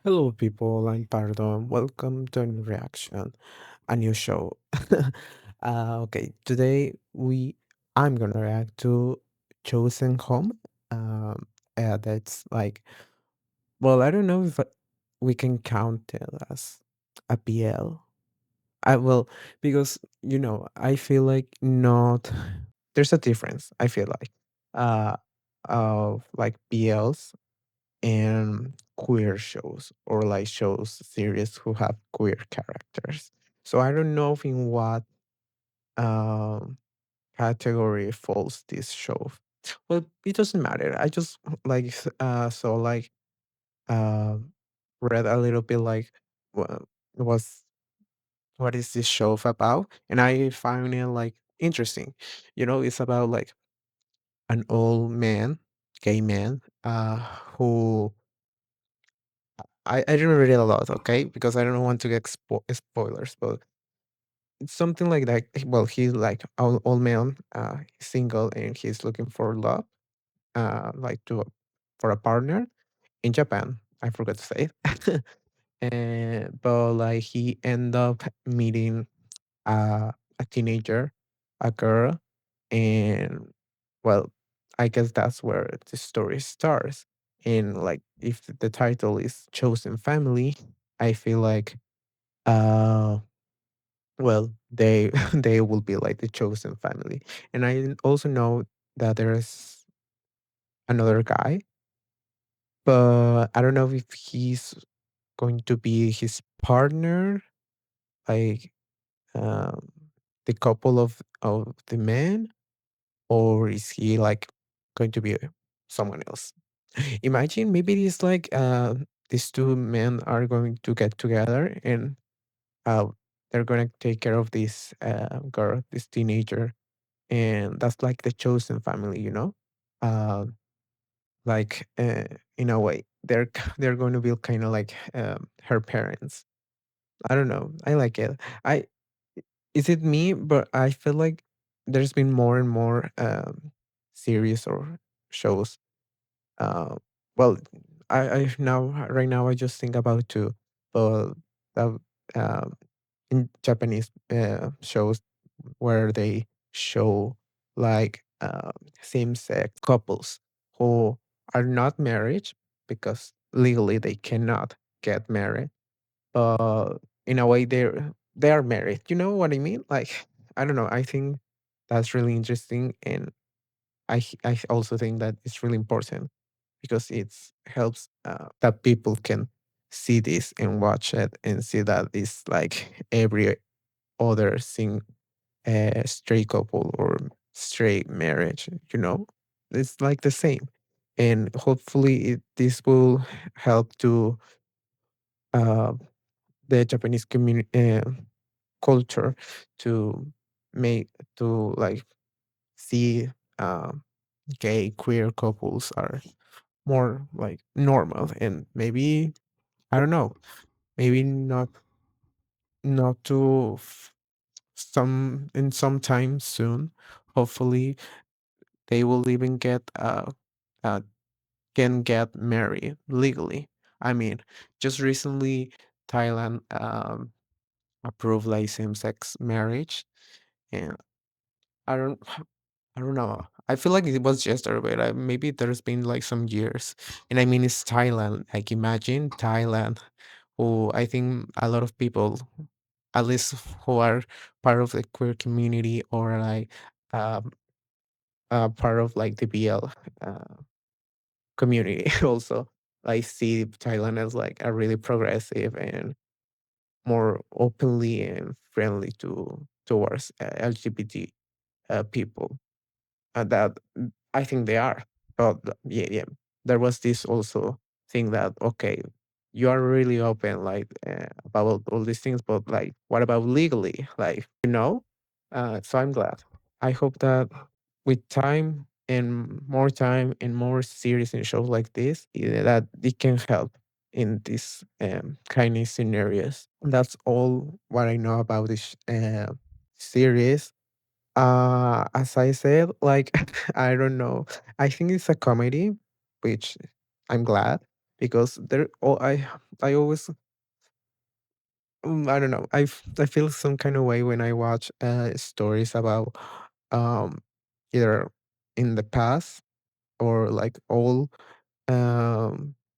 Hello, people. I'm Pardo. Welcome to a new reaction, a new show. Okay, today I'm gonna react to Chosen Home. Um, that's like, well, I don't know if we can count it as a PL. I will because I feel like not. There's a difference. I feel like, uh, of like PLs and queer shows or like shows series who have queer characters. So I don't know if in what um, category falls this show. Well, it doesn't matter. I just so like uh, read a little bit like what was what is this show about, and I found it like interesting. It's about like an old man, gay man, who I didn't read it a lot, okay, because I don't want to get spoilers, but it's something like that. Well, he's like old man, he's single, and he's looking for love, like for a partner in Japan. I forgot to say it, and but like he end up meeting a teenager, a girl, and well, I guess that's where the story starts. And like, if the title is Chosen Family, I feel like, uh, well, they they will be like the chosen family. And I also know that there's another guy, but I don't know if he's going to be his partner, like um, the couple of the men, or is he like going to be someone else? Imagine maybe it's like these two men are going to get together and uh, they're going to take care of this girl, this teenager, and that's like the chosen family, Uh, like in a way, they're going to be kind of like her parents. I don't know. I like it. I Is it me? But I feel like there's been more and more series or shows. Uh, well, I now right now I just think about two, but that um, in Japanese shows where they show like same-sex couples who are not married because legally they cannot get married, but in a way they are married. You know what I mean? Like, I don't know. I think that's really interesting, and I also think that it's really important because it helps that people can see this and watch it and see that it's like every other thing, straight couple or straight marriage, it's like the same. And hopefully this will help to uh, the Japanese community, culture, to make to like see gay queer couples are more like normal, and maybe, I don't know, maybe not to some time soon. Hopefully they will even uh can get married legally. I mean, just recently Thailand approved like same-sex marriage, and I don't I don't know. I feel like it was yesterday, but maybe there's been like some years. And I mean, it's Thailand. Like, imagine Thailand, who I think a lot of people, at least who are part of the queer community or like um, part of like the BL community, also like see Thailand as like a really progressive and more openly and friendly towards LGBT people. That I think they are. But yeah, yeah, there was this also thing that, okay, you are really open like about all these things, but like, what about legally? Like, so I'm glad. I hope that with time and more series and shows like this, that it can help in these kind of scenarios. That's all what I know about this series. As I said, like, I don't know. I think it's a comedy, which I'm glad. because I always I don't know. I feel some kind of way when I watch stories about um either in the past or like all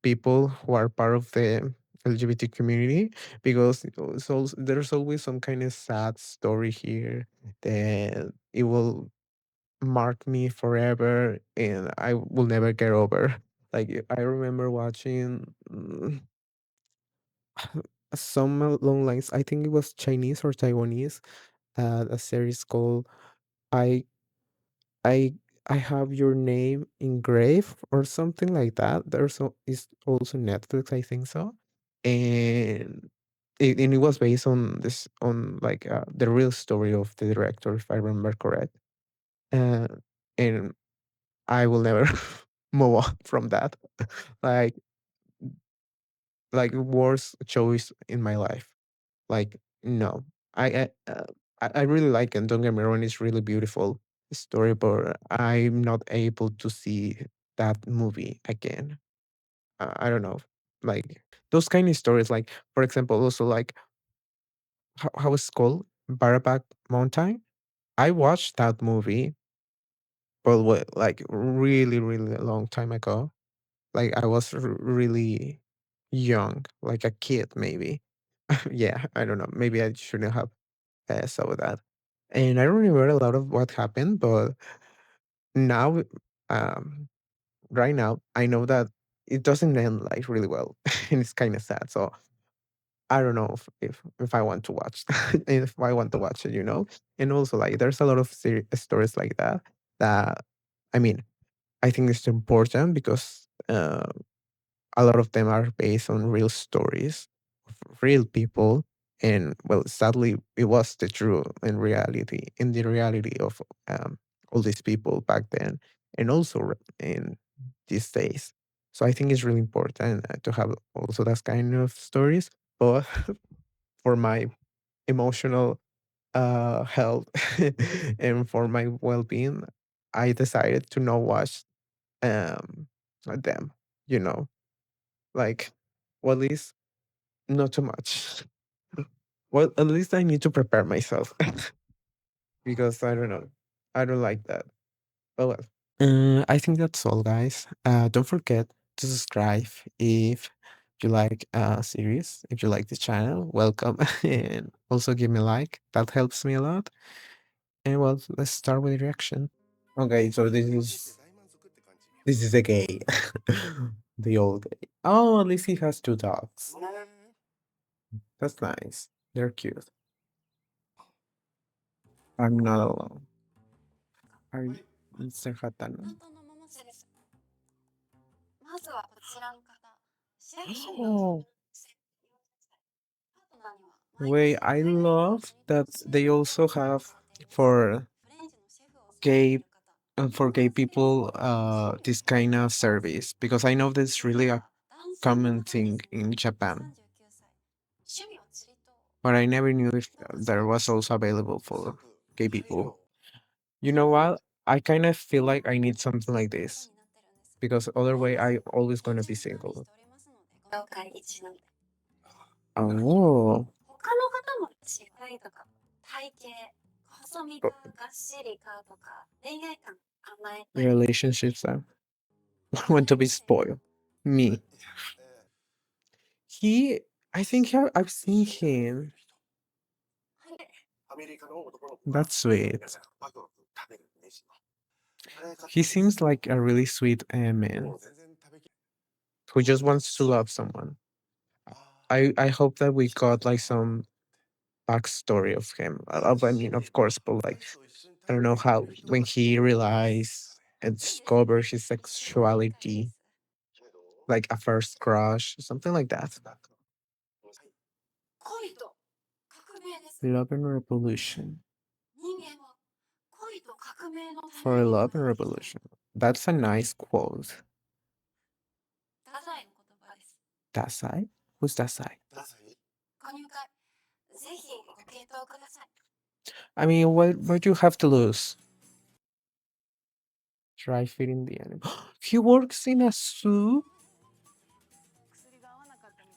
people who are part of the LGBT community, because there's always some kind of sad story here that it will mark me forever and I will never get over. Like I remember watching some along lines. I think it was Chinese or Taiwanese. A series called "I I I Have Your Name Engraved" or something like that. Is also Netflix, I think so, and it was based on this on like the real story of the director, if I remember correct. Uh, and I will never move on from that. Like worst choice in my life. Like, no. I really like it. Don't get me wrong, it's really beautiful story, but I'm not able to see that movie again. I don't know. Like those kind of stories, like for example, also like how it's called, Baraback Mountain. I watched that movie, but like really, really a long time ago. Like I was really young, like a kid maybe. Yeah, I don't know. Maybe I shouldn't have saw that. And I don't remember a lot of what happened, but now, um, right now, I know that it doesn't end like really well, and it's kind of sad. So I don't know if I want to watch, if I want to watch it, you know. And also, like, there's a lot of stories like that. That I mean, I think it's important because a lot of them are based on real stories of real people, and well, sadly it was the true in the reality of all these people back then, and also in these days. So I think it's really important to have also that kind of stories, but for my emotional health and for my well-being, I decided to not watch them, you know, like, well, at least not too much. Well, at least I need to prepare myself because I don't know. I don't like that. Oh well. I think that's all, guys. Don't forget to subscribe if you like series. If you like the channel, welcome, and also give me a like. That helps me a lot. And well, let's start with the reaction. Okay, so this is a gay, the old gay. Oh, at least he has two dogs. That's nice. They're cute. I'm not alone. Are you, Mr. Hatano? Oh, wait, I love that they also have for gay for gay people this kind of service, because I know that's really a common thing in Japan, but I never knew if there was also available for gay people. You know what? I kind of feel like I need something like this, because other way I always gonna be single. Oh, but relationships are want to be spoiled. Me. He, I think I've seen him. That's sweet. He seems like a really sweet man who just wants to love someone. I hope that we got like some backstory of him. I mean, of course, but like I don't know how when he realized and discovered his sexuality, like a first crush, something like that. Love and revolution. For a love and revolution. That's a nice quote. Dasai? Who's Dasai? I mean, what do you have to lose? Try feeding the animal. He works in a zoo?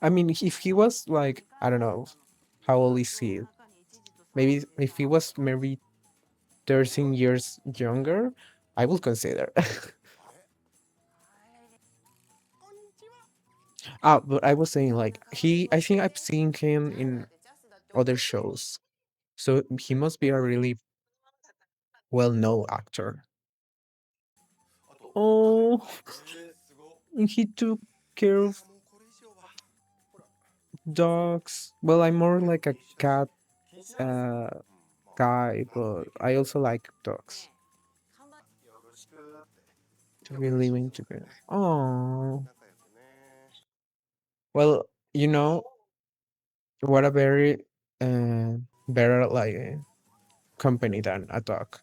I mean, if he was like, I don't know, how old is he? Maybe if he was maybe 13 years younger, I will consider. But I was saying like I think I've seen him in other shows. So he must be a really well-known actor. Oh, and he took care of dogs. Well, I'm more like a cat uh guy, but I also like dogs. To be living together. Oh, well, you know what a very uh, better like company than a dog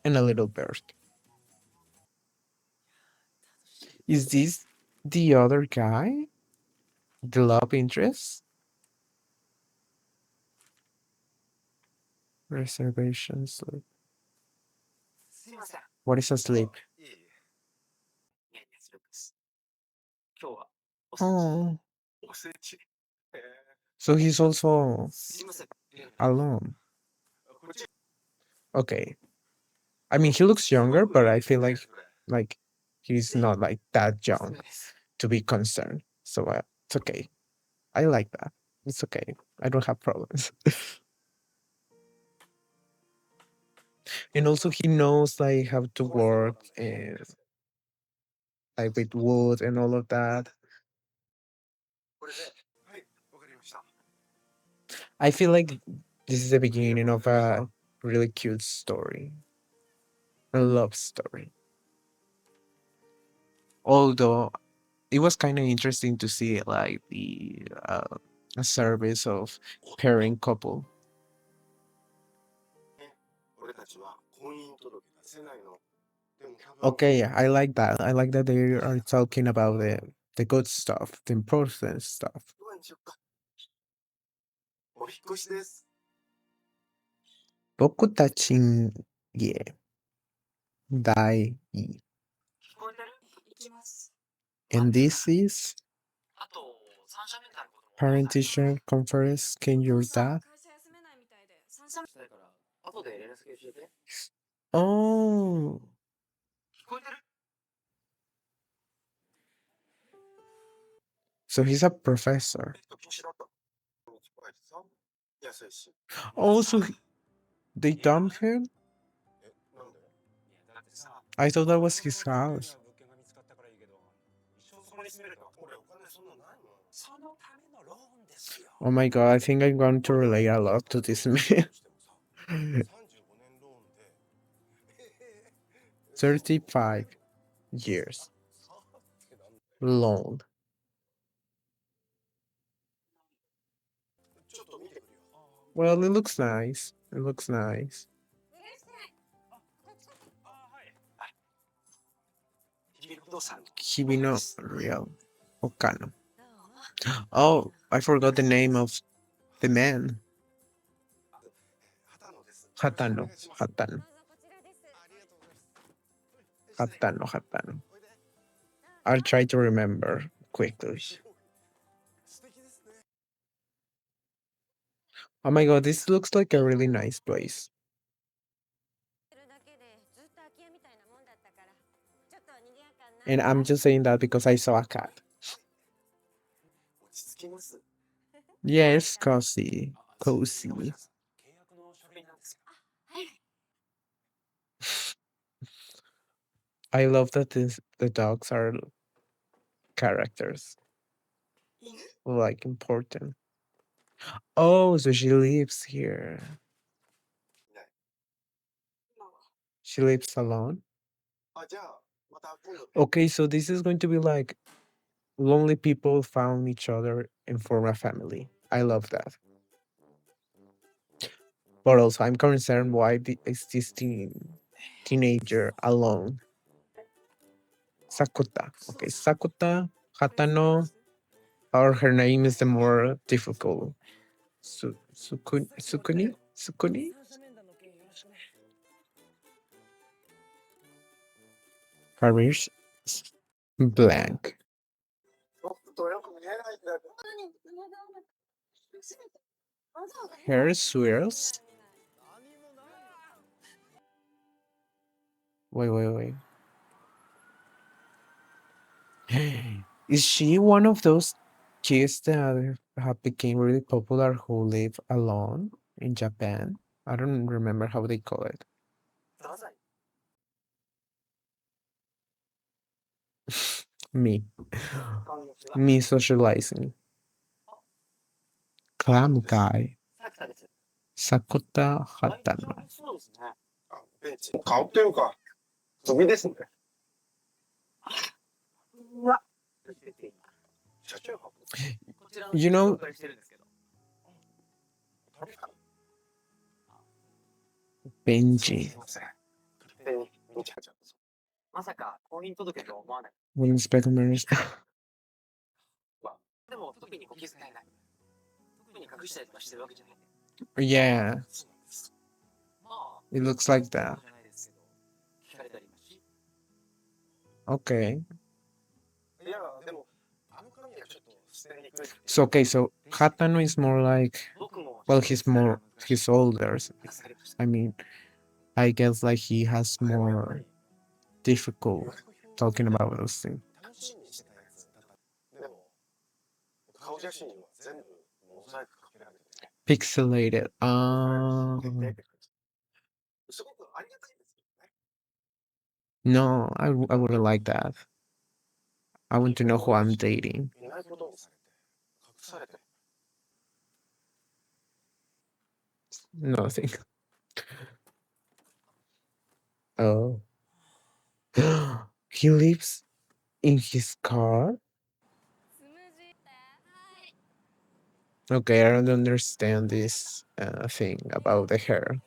and a little bird. Is this the other guy? The love interest? Reservation sleep. What is a sleep? Oh, so he's also alone. Okay. I mean, he looks younger, but I feel like he's not like that young to be concerned. So it's okay. I like that. It's okay. I don't have problems. And also, he knows like how to work and like with wood and all of that. I feel like this is the beginning of a really cute story, a love story. Although it was kind of interesting to see like the a service of pairing couple. Okay, yeah, I like that. I like that they are talking about the good stuff, the important stuff. 僕たちへ第一 And this is parent teacher conference. Can your dad? Oh, so he's a professor. Oh, so they dumped him? I thought that was his house. Oh my god, I think I'm going to relate a lot to this man. 35 years long. Well, it looks nice. It looks nice. Hibino Real Okano. Oh, I forgot the name of the man. Hatano. Hatano. Hatano. Hatano. I'll try to remember quickly. Oh my god, this looks like a really nice place. And I'm just saying that because I saw a cat. Yes, cozy. Cozy. I love that the dogs are characters, like important. Oh, so she lives here. She lives alone. Okay, so this is going to be like lonely people found each other and form a family. I love that. But also, I'm concerned why is this teenager alone? Sakuta. Okay, Sakuta, Hatano, or her name is the more difficult. Sukuni? Sukuni? Careers blank. Hair swirls? Wait. Is she one of those kids that have became really popular who live alone in Japan? I don't remember how they call it. Me. Me socializing. Clam guy. Sakota Hatano. You know, Benji. Will inspect marriage. Yeah, it looks like that. Okay. So Hatano is more like, well, he's older. I mean, I guess like he has more difficult talking about those things. Pixelated. No, I wouldn't like that. I want to know who I'm dating. Nothing. Oh. He lives in his car? Okay, I don't understand this thing about the hair.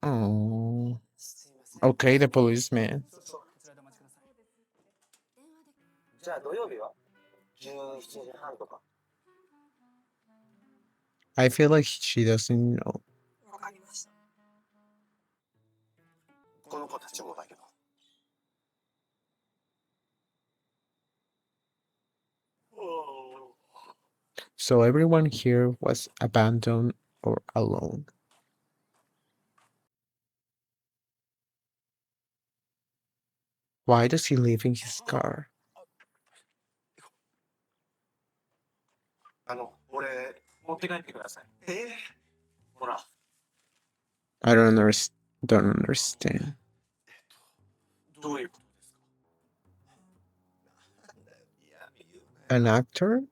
Oh. Okay, the policeman. I feel like she doesn't know. So everyone here was abandoned or alone. Why does he live in his car? I don't understand. An actor?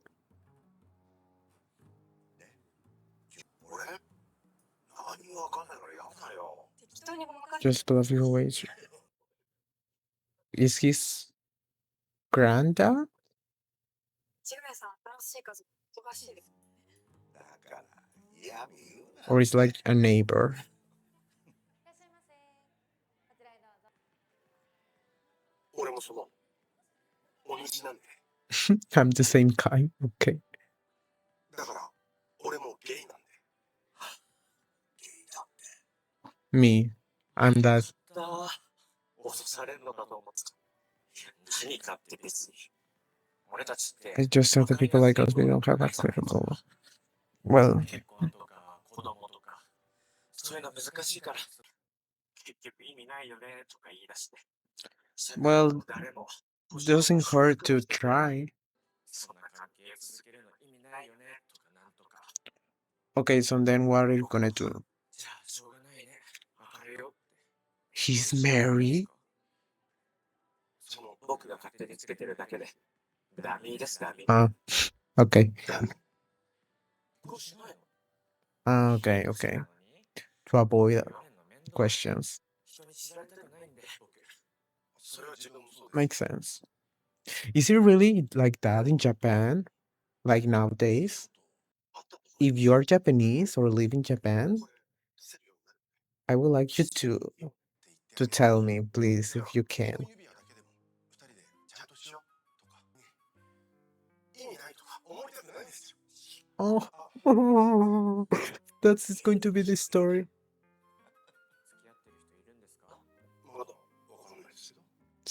Just love your ways. Is his granddad? Or is like a neighbor? I'm the same kind. Okay. Me. I'm that. It's just that the people like us, we don't have accessible. Well, well, doesn't hurt to try. Okay, so then what are you gonna do? He's married? Uh, okay. Okay. To avoid questions. Makes sense. Is it really like that in Japan? Like nowadays? If you're Japanese or live in Japan, I would like you to tell me, please, if you can. Oh, that's going to be the story.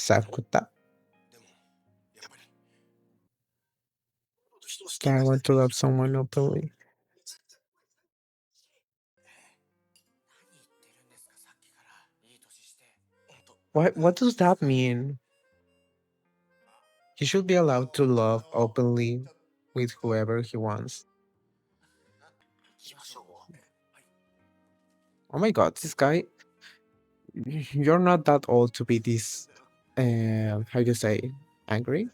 Sakuta. I want to love someone openly. What does that mean? He should be allowed to love openly with whoever he wants. Oh my god, this guy, you're not that old to be this, how do you say, angry?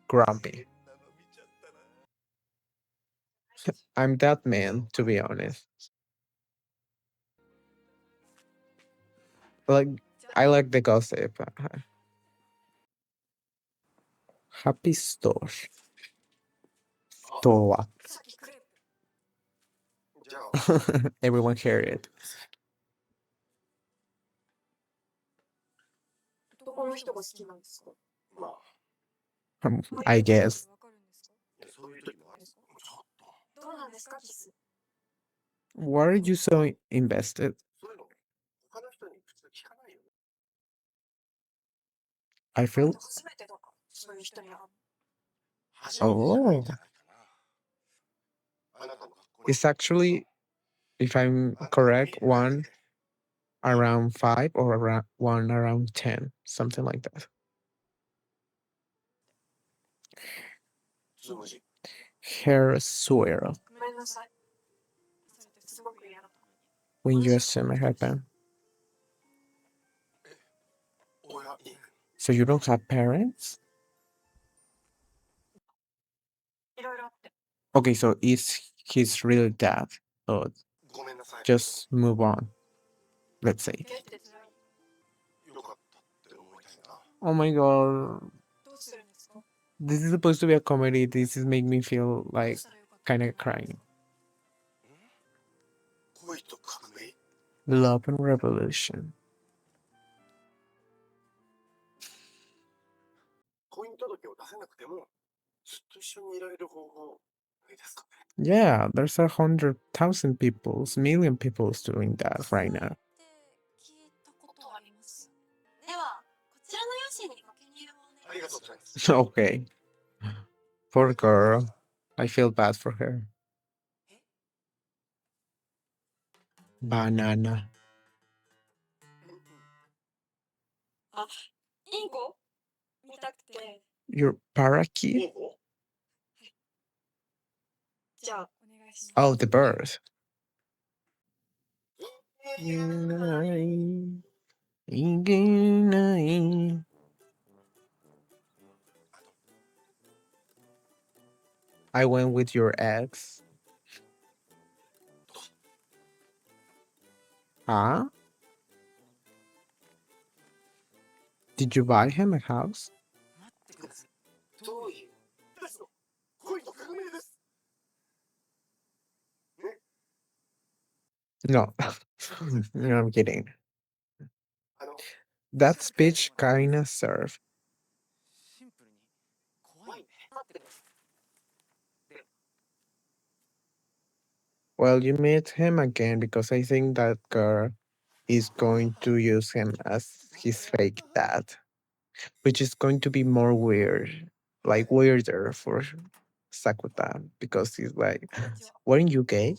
Grumpy. I'm that man, to be honest. Like, I like the gossip. Happy store. Toa. Everyone heard it. I guess. Why are you so invested? I feel. Oh, it's actually, if I'm correct, one around 5 or around one around 10, something like that. Hair swirl. When you assume it happened. So you don't have parents? Okay, so is he's really dad? So just move on, let's say. Oh my god. This is supposed to be a comedy. This is make me feel like kind of crying. Love and revolution. Yeah, there's 100,000 people, million people doing that right now. Okay, poor girl. I feel bad for her. Banana. Your parakeet? Oh, the bird. I went with your ex. Huh? Did you buy him a house? No. No, I'm kidding. That speech kinda served. Well, you meet him again because I think that girl is going to use him as his fake dad, which is going to be more weird, like weirder for Sakuta because he's like, weren't you gay?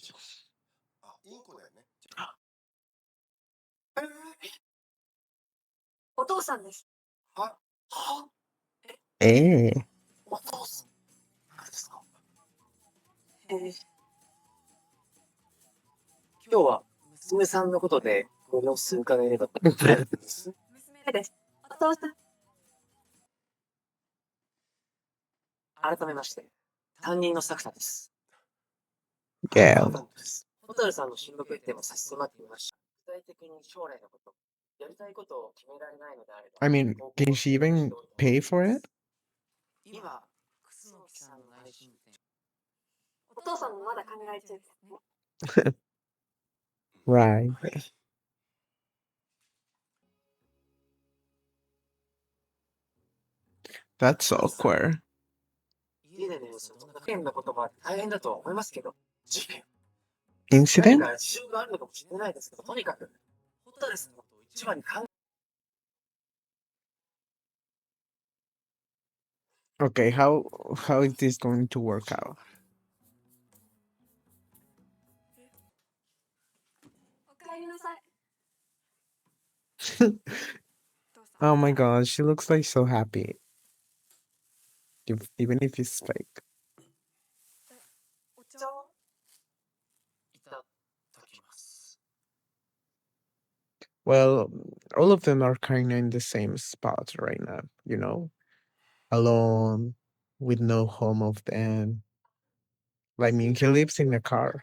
Eh. Yeah. I mean, can she even pay for it? Right. That's awkward. Incident? Okay, how is this going to work out? Oh my god, she looks like so happy, even if it's fake. Well, all of them are kind of in the same spot right now, alone, with no home of them. I mean, he lives in a car.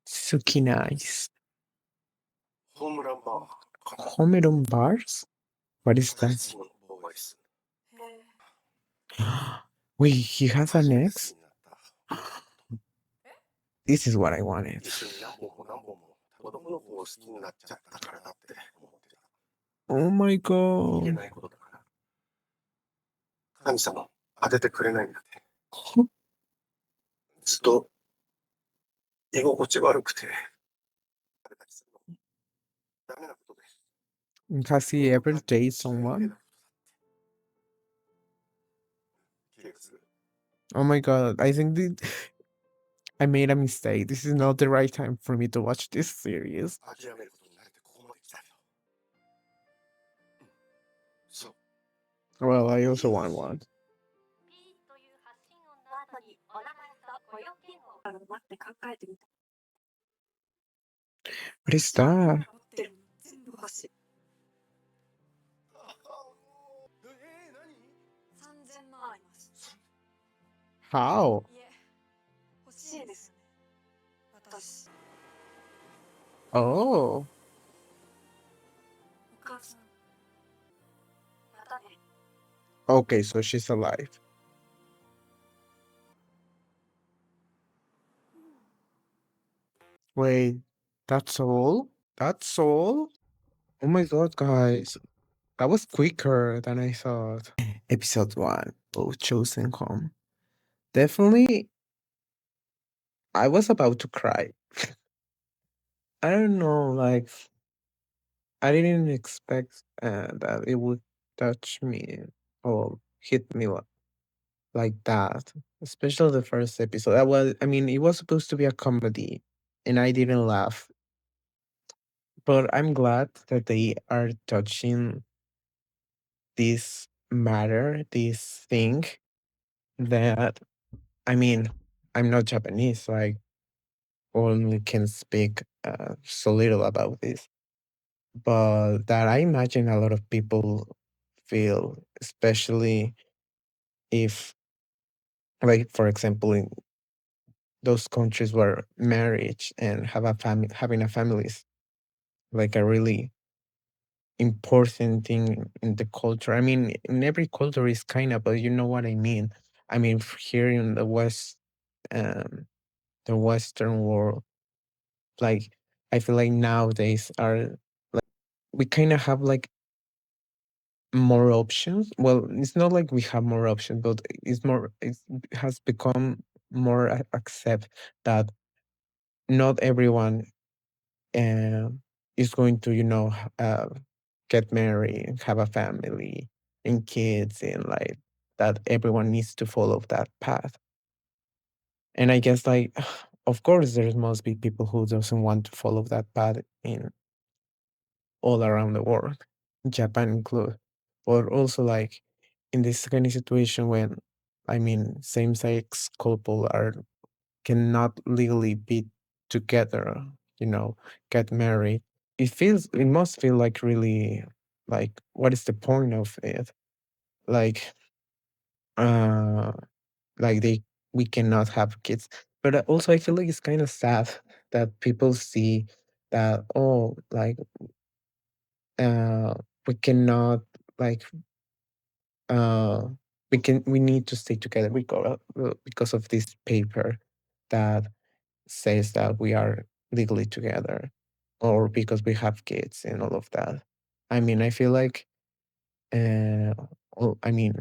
Suki nice. Home run bars? What is that? Wait, he has an ex? This is what I wanted. Oh my god. Has he ever dated someone? Oh my god, I think I made a mistake. This is not the right time for me to watch this series. Well, I also want one. What is that? How? Oh. Okay, so she's alive. Wait, that's all? That's all? Oh my god, guys. That was quicker than I thought. Episode 1, Both Chosen Home. Definitely, I was about to cry. I don't know, like, I didn't expect that it would touch me or hit me like that, especially the first episode. I mean, it was supposed to be a comedy, and I didn't laugh. But I'm glad that they are touching this matter, this thing that, I mean, I'm not Japanese, so I only can speak so little about this. But that I imagine a lot of people feel, especially if, like, for example, in those countries where marriage and having a family is like a really important thing in the culture. I mean, in every culture is kind of, but you know what I mean. I mean, here in um, the Western world, like I feel like nowadays are like we kind of have like more options. Well, it's not like we have more options, but it has become more accept that not everyone is going to, get married, have a family and kids, and like that everyone needs to follow that path. And I guess like, of course, there must be people who doesn't want to follow that path in all around the world, Japan included. But also like in this kind of situation when, I mean, same-sex couple are cannot legally be together, you know, get married. It must feel like really like what is the point of it? Like uh like we cannot have kids. But also I feel like it's kind of sad that people see that, oh, like we cannot, like uh we need to stay together because of this paper that says that we are legally together, or because we have kids and all of that. I mean, I feel like uh I mean,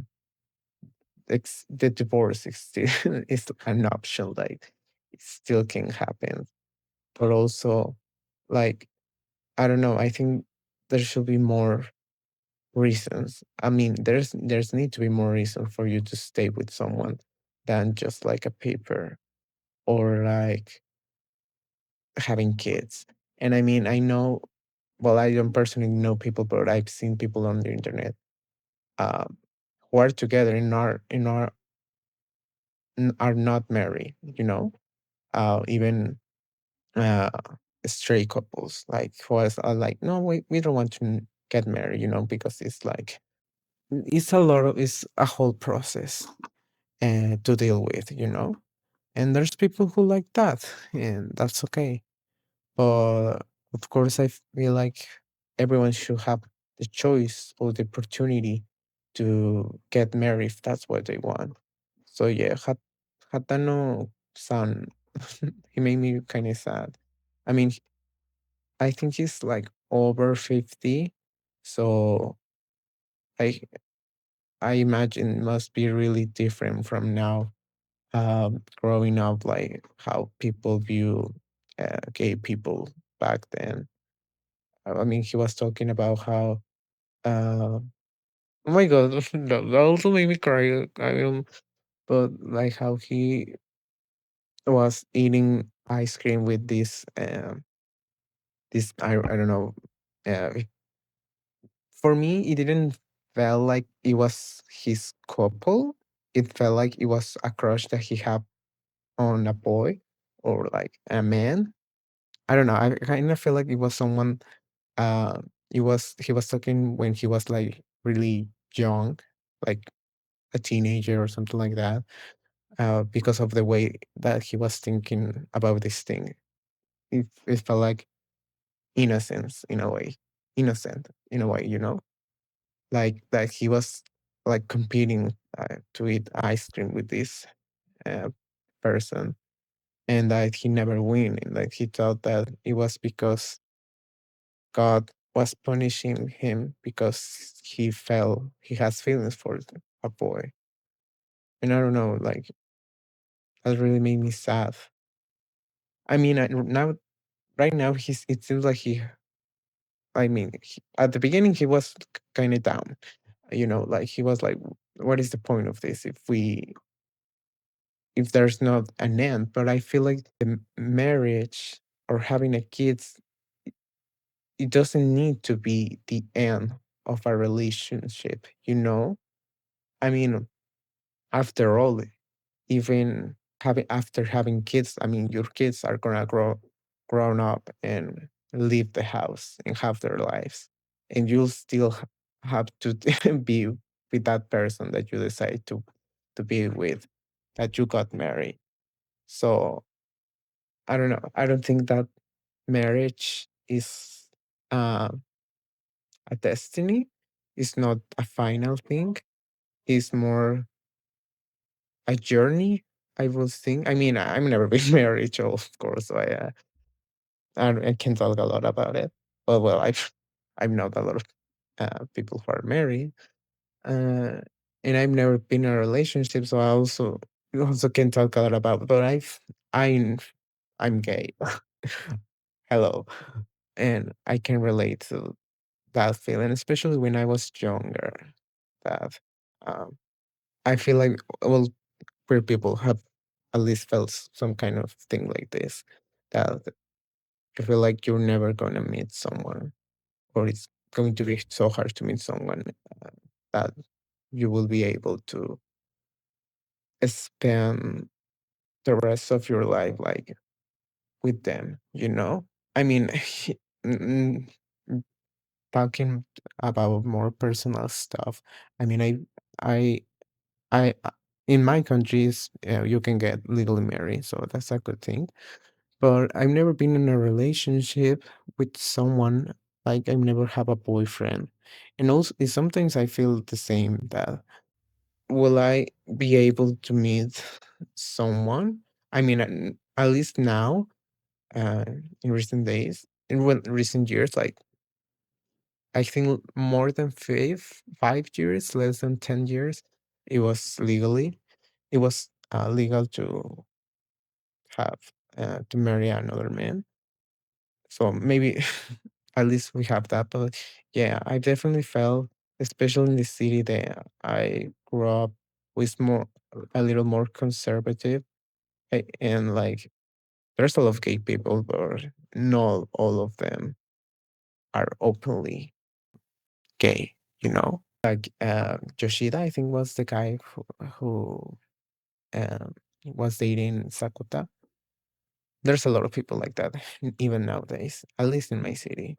the divorce is still is an option, like it still can happen. But also, like, I don't know. I think there should be more reasons. I mean, there's need to be more reason for you to stay with someone than just like a paper or like having kids. And I mean, I know, well, I don't personally know people, but I've seen people on the internet um, who are together and are not married. Even uh, stray couples like who are like, no, we don't want to get married, because it's like it's a whole process to deal with. And there's people who like that, and that's okay. But of course, I feel like everyone should have the choice or the opportunity to get married if that's what they want. So yeah, Hatano san, he made me kind of sad. I mean, I think he's like over 50, so I I imagine it must be really different from now. Growing up, like how people view gay people back then. I mean, he was talking about how. Uh, oh my god, that also made me cry. But like how he was eating ice cream with this I don't know. For me, it didn't feel like it was his couple. It felt like it was a crush that he had on a boy or like a man. I don't know. I kind of feel like it was someone. Uh, he was talking when he was like really young, like a teenager or something like that. Because of the way that he was thinking about this thing, it felt like innocence in a way, innocent in a way. Like that he was like competing to eat ice cream with this uh, person, and that he never win, and like he thought that it was because God was punishing him because he has feelings for a boy. And I don't know, like that really made me sad. I mean, now right now it seems like I mean, at the beginning he was kind of down, like he was like, what is the point of this if there's not an end? But I feel like the marriage or having a kids, it doesn't need to be the end of a relationship. I mean, after all, even after having kids, I mean, your kids are gonna grown up and leave the house and have their lives, and you'll still have to be with that person that you decide to be with, that you got married. So I don't know. I don't think that marriage is uh, a destiny. It's not a final thing. It's more a journey, I would think. I mean, I've never been married, so of course, so I can talk a lot about it. But well, I've known a lot of people who are married, uh, and I've never been in a relationship, so I also can talk a lot about. But I'm I'm gay. Hello, and I can relate to that feeling, especially when I was younger. That um, I feel like, well, queer people have at least felt some kind of thing like this, that you feel like you're never going to meet someone, or it's going to be so hard to meet someone that you will be able to spend the rest of your life like with them. I mean, mm, mm, talking about more personal stuff. I mean, I, I, in my countries, you can get legally married, so that's a good thing. But I've never been in a relationship with someone. Like I've never have a boyfriend, and also sometimes I feel the same. That will I be able to meet someone? I mean, at least now, uh, in recent days, in recent years, like I think more than 5 years, less than 10 years, it was legal have to marry another man. So maybe At least we have that. But yeah, I definitely felt, especially in the city that I grew up, was more a little more conservative. And like, there's a lot of gay people, but not all of them are openly gay. You know, like Yoshida, I think was the guy who um, was dating Sakuta. There's a lot of people like that, even nowadays, at least in my city.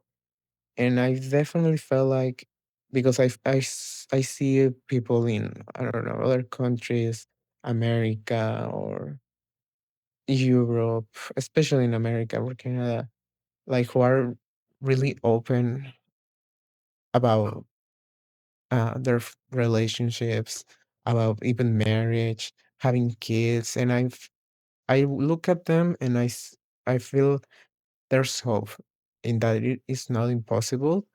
And I definitely felt like, because I see people in, I don't know, other countries, America or Europe, especially in America or Canada, like who are really open about their relationships, about even marriage, having kids, and I look at them and I feel there's hope in that it is not impossible.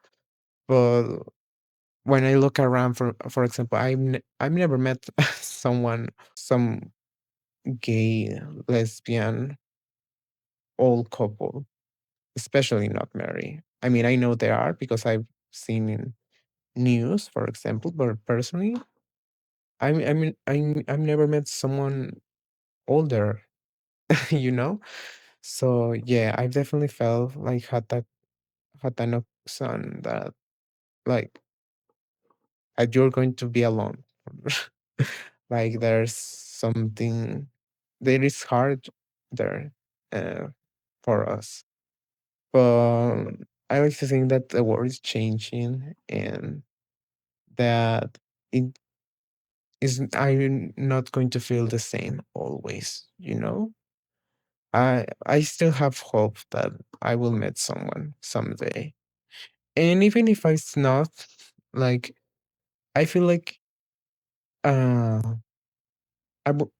But when I look around, for example, I've never met someone, some gay, lesbian, old couple, especially not married. I mean, I know there are because I've seen in news, for example, but personally, I've never met someone older, you know. So yeah, I've definitely felt like Hatano-san, that like you're going to be alone. Like there's something that is hard there uh, for us. But I like to think that the world is changing and that it is, I'm not going to feel the same always, you know? I still have hope that I will meet someone someday. And even if it's not, like I feel like uh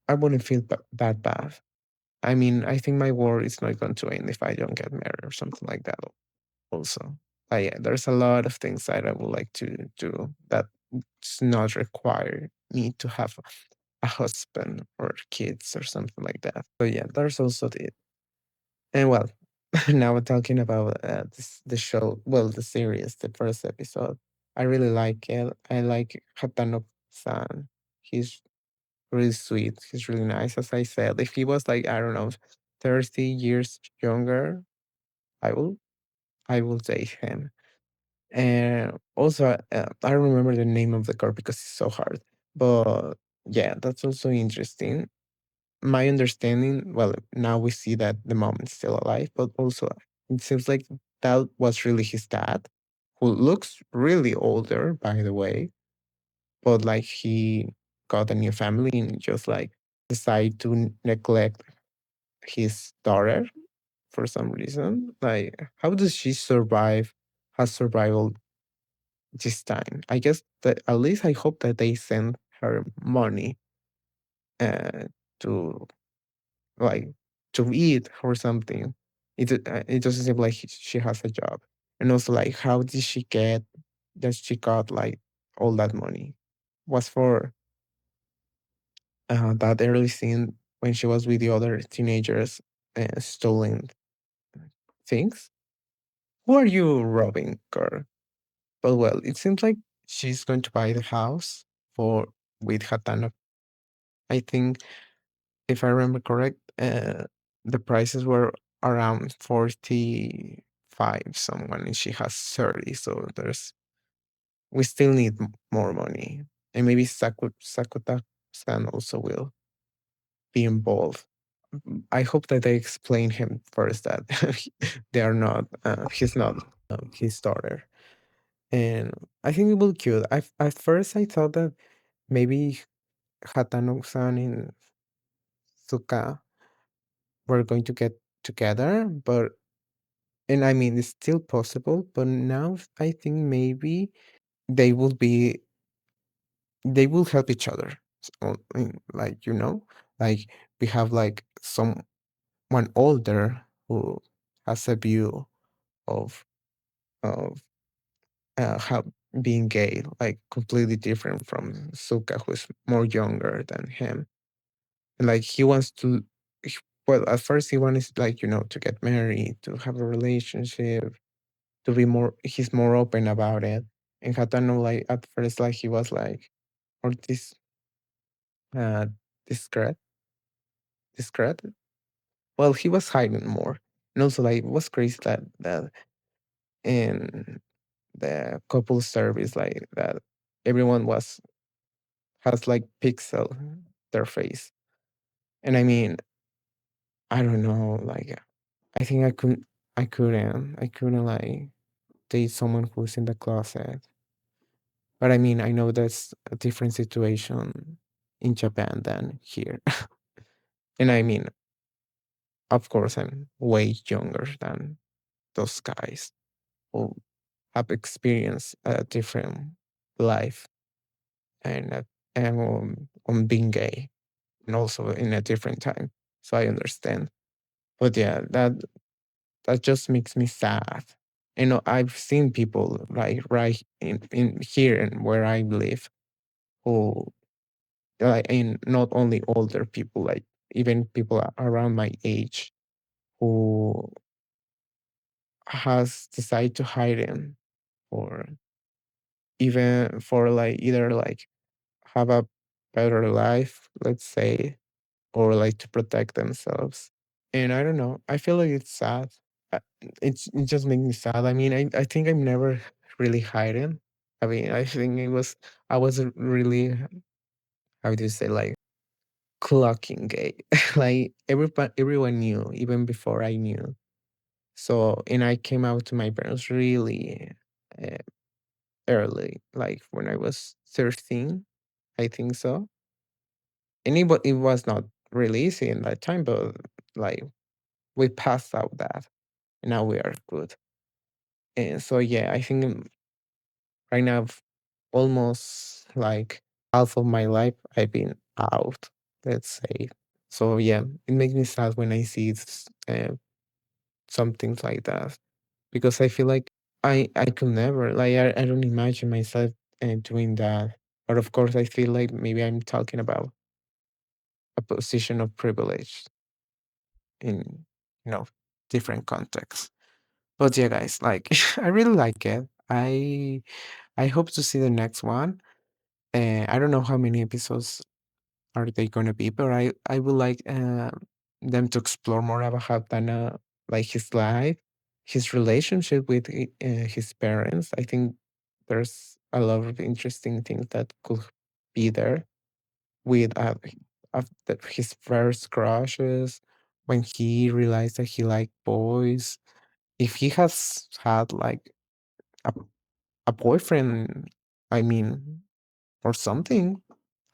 I wouldn't feel that bad. I mean, I think my war is not going to end if I don't get married or something like that. Also, yeah, there's a lot of things that I would like to do that does not require me to have a husband or kids or something like that. So yeah, there's also the, and well, now we're talking about the show, well, the series, the first episode. I really like it. I like Hatano-san. He's really sweet. He's really nice. As I said, if he was like, I don't know, 30 years younger, I will I will date him. And also, I don't remember the name of the girl because it's so hard. But yeah, that's also interesting. My understanding, well, now we see that the mom is still alive, but also it seems like that was really his dad, who looks really older, by the way, but like he got a new family and just like decided to neglect his daughter for some reason. Like, how does she survive? Has survival this time? I guess that at least I hope that they send her money uh, to like to eat or something. It doesn't seem like she has a job. And also, like, how did she get that she got like all that money? Was for that early scene when she was with the other teenagers stealing things. Who are you robbing, girl? But well, it seems like she's going to buy the house for with Hatano. I think if I remember correct, the prices were around 45 someone and she has 30. So there's, we still need more money. And maybe Sakuta-san also will be involved. I hope that they explain him first that they are not, he's not his daughter. And I think it will be cute. At first, I thought that maybe Hatano-san and Suka were going to get together, but, and I mean, it's still possible, but now I think maybe they will be, they will help each other. So, like, you know, like we have like someone older who has a view of of how being gay, like completely different from Suka, who's more younger than him. And like he wants to, well, at first he wants like, you know, to get married, to have a relationship, to be more he's more open about it. And Hatano, like at first, like he was like or uh discreet discreet. Well, he was hiding more. And also like it was crazy that in the couple service like that everyone was has like pixel their face. And I mean, I don't know, like I think I couldn't like date someone who's in the closet. But I mean, I know that's a different situation in Japan than here. And I mean, of course, I'm way younger than those guys who have experienced a different life and on being gay and also in a different time. So I understand. But yeah, that just makes me sad. You know, I've seen people like right in here and where I live who like and not only older people, like even people around my age who has decided to hide him or even for like either like have a better life, let's say, or like to protect themselves. And I don't know, I feel like it's sad. It just makes me sad. I mean, I think I'm never really hiding. I mean, I think I wasn't really, how do you say, like clocking gay. Like everyone knew even before I knew. So, and I came out to my parents really uh, early, like when I was 13, I think so. And it was not really easy in that time, but like we passed out that. And now we are good. And so, yeah, I think right now, almost like half of my life, I've been out, let's say. So, yeah, it makes me sad when I see some things like that because I feel like I could never, like, I don't imagine myself doing that. But of course, I feel like maybe I'm talking about a position of privilege in, you know, different contexts. But yeah, guys, like, I really like it. I hope to see the next one. I don't know how many episodes are they gonna be, but I would like them to explore more about how Tana, like his life, his relationship with his parents. I think there's a lot of interesting things that could be there with his first crushes when he realized that he liked boys. If he has had like a, a boyfriend, I mean, or something,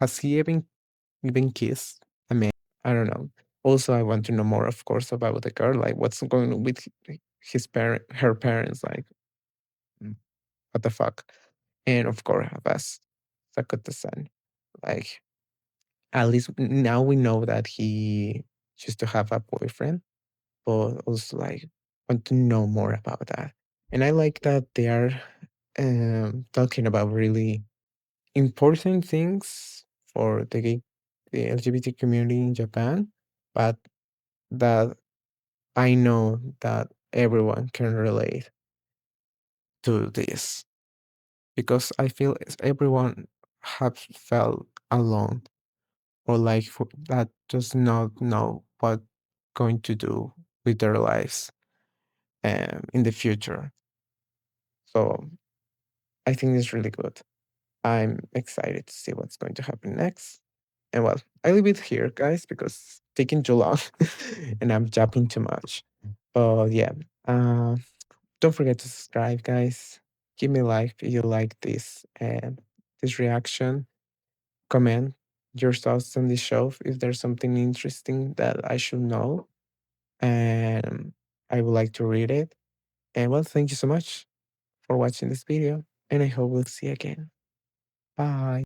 has he even kissed a man? I don't know. Also, I want to know more, of course, about the girl. Like, what's going on with her parents? Like, mm, what the fuck? And of course, Abbas Sakata-san. Like, at least now we know that he used to have a boyfriend, but also like want to know more about that. And I like that they are talking about really important things for the LGBT community in Japan, but that I know that everyone can relate to this because I feel everyone has felt alone or like that does not know what going to do with their lives in the future. So I think it's really good. I'm excited to see what's going to happen next. And well, I leave it here, guys, because it's taking too long and I'm jumping too much. But yeah, uh, don't forget to subscribe, guys. Give me a like if you like this reaction. Comment your thoughts on this show if there's something interesting that I should know. And I would like to read it. And well, thank you so much for watching this video. And I hope we'll see you again. Bye.